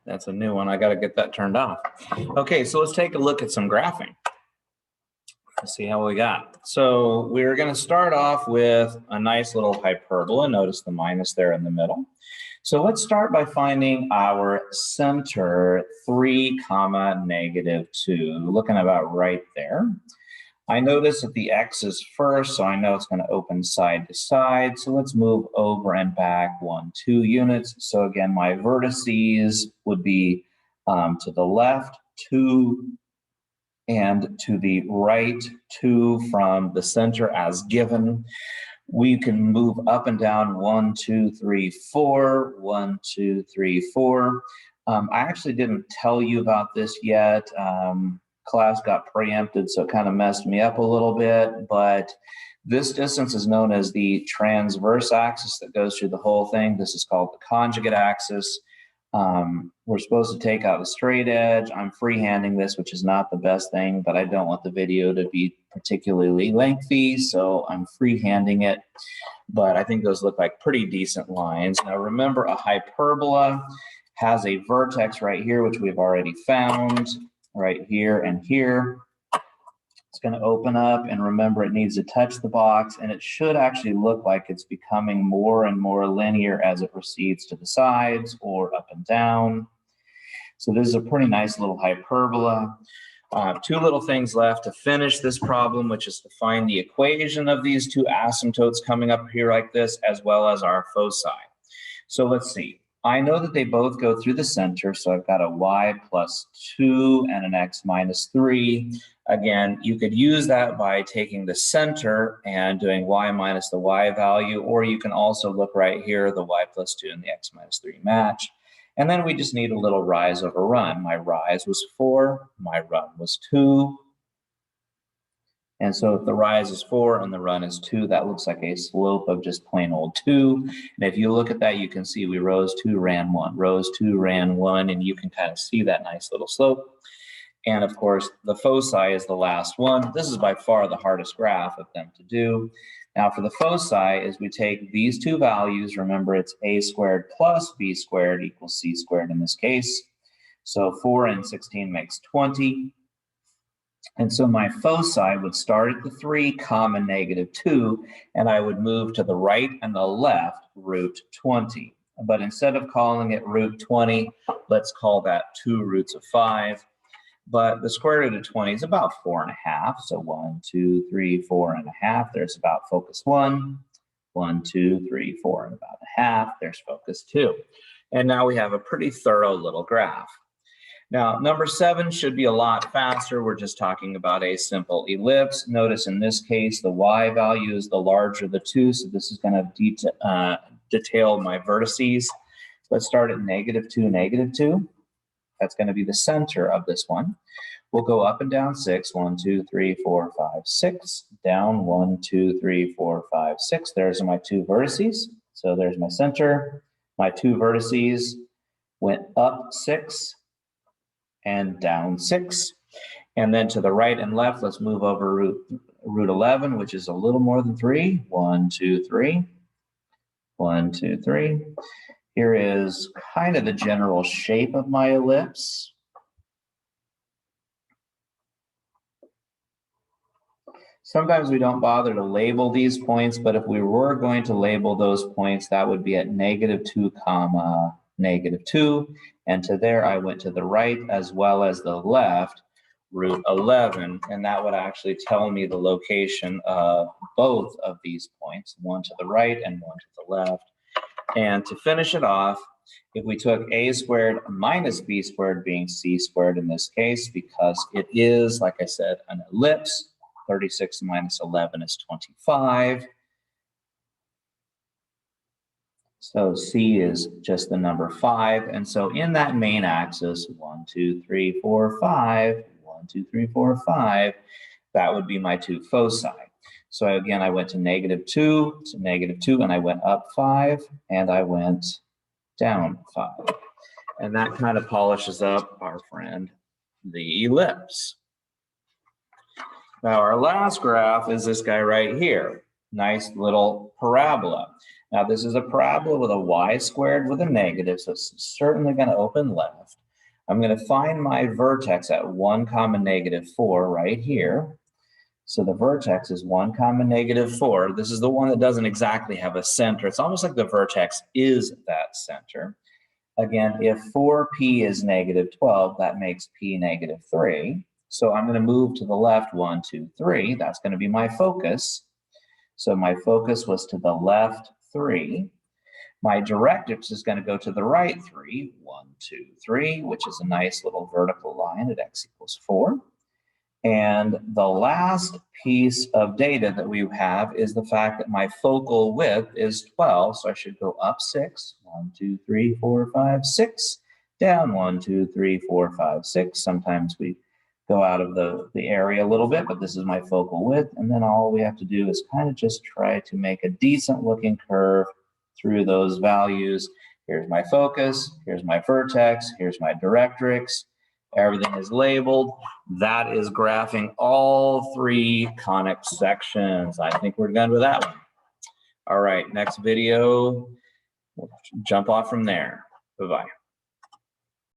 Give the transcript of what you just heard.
That's a new one. I got to get that turned off. Okay, so let's take a look at some graphing. Let's see how we got. So we're going to start off with a nice little hyperbola. Notice the minus there in the middle. So let's start by finding our center 3, -2, looking about right there. I notice that the x is first, so I know it's going to open side to side. So let's move over and back 1, 2 units. So again, my vertices would be to the left 2 and to the right 2 from the center as given. We can move up and down 1, 2, 3, 4, 1, 2, 3, 4. I actually didn't tell you about this yet. Class got preempted, so it kind of messed me up a little bit, but this distance is known as the transverse axis that goes through the whole thing. This is called the conjugate axis. We're supposed to take out the straight edge. I'm freehanding this, which is not the best thing, but I don't want the video to be particularly lengthy, so I'm freehanding it. But I think those look like pretty decent lines. Now remember, a hyperbola has a vertex right here, which we've already found, right here and here. It's going to open up, and remember, it needs to touch the box, and it should actually look like it's becoming more and more linear as it proceeds to the sides or up and down. So this is a pretty nice little hyperbola. 2 little things left to finish this problem, which is to find the equation of these 2 asymptotes coming up here like this, as well as our foci. So let's see. I know that they both go through the center, so I've got a y plus 2 and an x minus 3. Again, you could use that by taking the center and doing y minus the y value, or you can also look right here, the y plus 2 and the x minus 3 match. And then we just need a little rise over run. My rise was 4, my run was 2. And so if the rise is 4 and the run is 2, that looks like a slope of just plain old 2. And if you look at that, you can see we rose 2, ran 1, rose 2, ran 1, and you can kind of see that nice little slope. And of course, the foci is the last one. This is by far the hardest graph of them to do. Now for the foci is we take these 2 values. Remember, it's a squared plus b squared equals c squared in this case. So 4 and 16 makes 20. And so my foci would start at the 3, -2, and I would move to the right and the left root 20. But instead of calling it root 20, let's call that 2 roots of 5. But the square root of 20 is about 4.5. So 1, 2, 3, 4.5. There's about focus 1. 1, 2, 3, 4, and about a half. There's focus 2. And now we have a pretty thorough little graph. Now, number 7 should be a lot faster. We're just talking about a simple ellipse. Notice in this case, the y value is the larger of the 2, so this is going to detail my vertices. Let's start at -2, -2. That's going to be the center of this one. We'll go up and down 6, 1, 2, 3, 4, 5, 6. Down 1, 2, 3, 4, 5, 6. There's my 2 vertices. So there's my center. My 2 vertices went up 6 and down 6. And then to the right and left, let's move over root 11, which is a little more than 3. 1, 2, 3. 1, 2, 3. Here is kind of the general shape of my ellipse. Sometimes we don't bother to label these points, but if we were going to label those points, that would be at -2, -2. And to there, I went to the right as well as the left, root 11. And that would actually tell me the location of both of these points, one to the right and one to the left. And to finish it off, if we took a squared minus b squared being c squared in this case, because it is, like I said, an ellipse, 36 minus 11 is 25. So c is just the number 5. And so in that main axis, 1, 2, 3, 4, 5, 1, 2, 3, 4, 5, that would be my 2 foci. So again, I went to -2 to -2, and I went up 5, and I went down 5. And that kind of polishes up our friend, the ellipse. Now, our last graph is this guy right here. Nice little parabola. Now this is a parabola with a y squared with a negative, so it's certainly going to open left. I'm going to find my vertex at 1, -4 right here. So the vertex is 1, -4. This is the one that doesn't exactly have a center. It's almost like the vertex is that center. Again, if 4p is -12, that makes p -3. So I'm going to move to the left 1, 2, 3. That's going to be my focus. So my focus was to the left 3. My directrix is going to go to the right 3, 1, 2, 3, which is a nice little vertical line at x = 4. And the last piece of data that we have is the fact that my focal width is 12. So I should go up 6, 1, 2, 3, 4, 5, 6, down 1, 2, 3, 4, 5, 6. Sometimes we go out of the area a little bit, but this is my focal width. And then all we have to do is kind of just try to make a decent looking curve through those values. Here's my focus, here's my vertex, here's my directrix. Everything is labeled. That is graphing all 3 conic sections. I think we're done with that one. All right, next video, we'll jump off from there. Bye-bye.